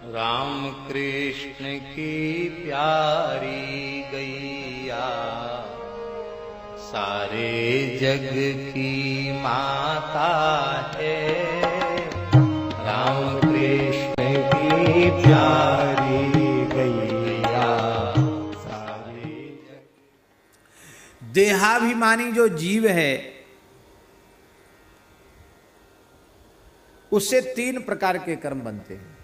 राम कृष्ण की प्यारी गैया सारे जग की माता है। राम कृष्ण की प्यारी गैया सारे जग। देहाभिमानी जो जीव है उससे 3 प्रकार के कर्म बनते हैं।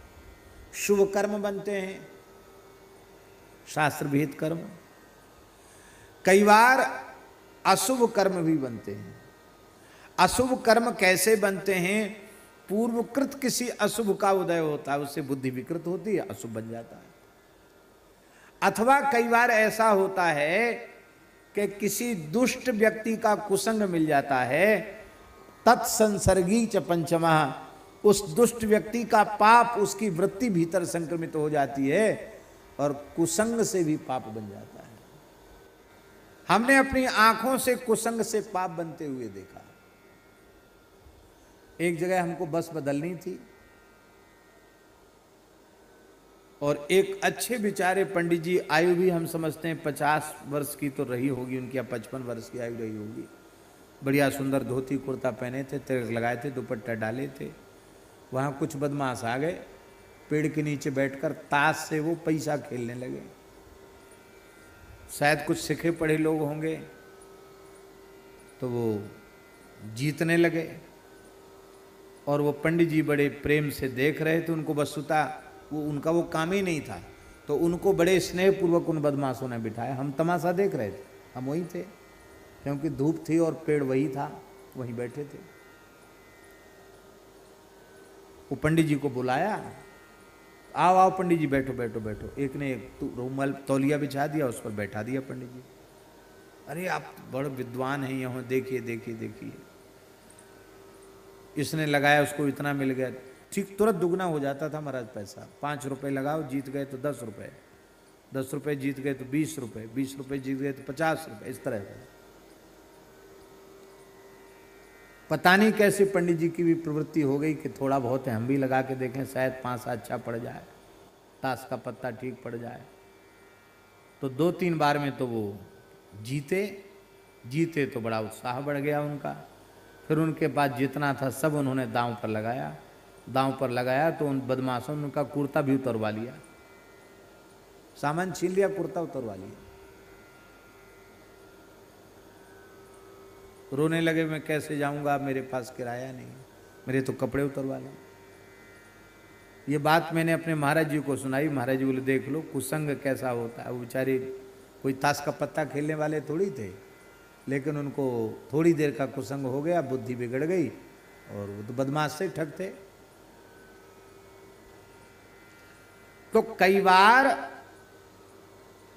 शुभ कर्म बनते हैं, शास्त्र विहित कर्म। कई बार अशुभ कर्म भी बनते हैं। अशुभ कर्म कैसे बनते हैं? पूर्वकृत किसी अशुभ का उदय होता है, उससे बुद्धि विकृत होती है, अशुभ बन जाता है। अथवा कई बार ऐसा होता है कि किसी दुष्ट व्यक्ति का कुसंग मिल जाता है, तत्संसर्गी च पंचमा, उस दुष्ट व्यक्ति का पाप उसकी वृत्ति भीतर संक्रमित हो जाती है और कुसंग से भी पाप बन जाता है। हमने अपनी आंखों से कुसंग से पाप बनते हुए देखा। एक जगह हमको बस बदलनी थी और एक अच्छे बेचारे पंडित जी, आयु भी हम समझते हैं 50 वर्ष की तो रही होगी उनकी, या 55 वर्ष की आयु रही होगी। बढ़िया सुंदर धोती कुर्ता पहने थे, तिलक लगाए थे, दुपट्टा डाले थे। वहाँ कुछ बदमाश आ गए, पेड़ के नीचे बैठकर ताश से वो पैसा खेलने लगे। शायद कुछ सीखे पढ़े लोग होंगे, तो वो जीतने लगे और वो पंडित जी बड़े प्रेम से देख रहे थे उनको। वस्तुता वो उनका वो काम ही नहीं था, तो उनको बड़े स्नेहपूर्वक उन बदमाशों ने बिठाया। हम तमाशा देख रहे थे, हम वहीं थे, क्योंकि धूप थी और पेड़ वही था, वहीं बैठे थे। वो पंडित जी को बुलाया, आओ आओ पंडित जी, बैठो बैठो बैठो। एक ने एक रूमाल तौलिया बिछा दिया, उस पर बैठा दिया पंडित जी। अरे आप बड़े विद्वान हैं, यहाँ देखिए देखिए देखिए। इसने लगाया, उसको इतना मिल गया, ठीक तुरंत दुगना हो जाता था महाराज पैसा। 5 रुपए लगाओ, जीत गए तो 10 रुपए, 10 रुपए जीत गए तो 20 रुपए, 20 रुपए जीत गए तो 50 रुपए, इस तरह से। पता नहीं कैसे पंडित जी की भी प्रवृत्ति हो गई कि थोड़ा बहुत हम भी लगा के देखें, शायद 5 अच्छा पड़ जाए, ताश का पत्ता ठीक पड़ जाए। तो 2-3 बार में तो वो जीते तो बड़ा उत्साह बढ़ गया उनका। फिर उनके पास जितना था सब उन्होंने दांव पर लगाया। दांव पर लगाया तो उन बदमाशों ने उनका कुर्ता भी उतरवा लिया, सामान छीन लिया, कुर्ता उतरवा लिया। रोने लगे, मैं कैसे जाऊंगा, मेरे पास किराया नहीं, मेरे तो कपड़े उतरवा लो। ये बात मैंने अपने महाराज जी को सुनाई। महाराज जी बोले देख लो कुसंग कैसा होता है। वो बेचारे कोई ताश का पत्ता खेलने वाले थोड़ी थे, लेकिन उनको थोड़ी देर का कुसंग हो गया, बुद्धि बिगड़ गई और वो तो बदमाश से ठग थे। तो कई बार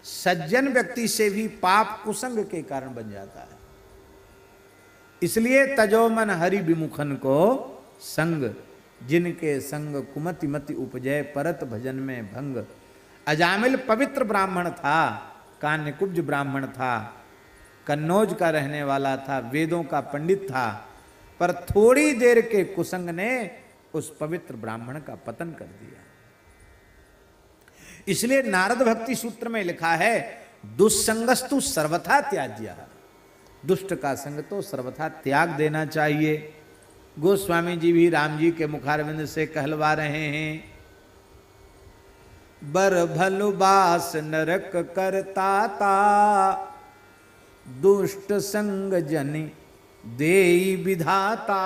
सज्जन व्यक्ति से भी पाप कुसंग के कारण बन जाता है। इसलिए तजो मन हरि विमुखन को संग, जिनके संग कुमति मति उपजय, परत भजन में भंग। अजामिल पवित्र ब्राह्मण था, कान्यकुब्ज ब्राह्मण था, कन्नौज का रहने वाला था, वेदों का पंडित था, पर थोड़ी देर के कुसंग ने उस पवित्र ब्राह्मण का पतन कर दिया। इसलिए नारद भक्ति सूत्र में लिखा है, दुस्संगस्तु सर्वथा त्याज्य, दुष्ट का संग तो सर्वथा त्याग देना चाहिए। गोस्वामी जी भी राम जी के मुखारविंद से कहलवा रहे हैं, बर भलु बास नरक करता ता, दुष्ट संग जनि देई विधाता।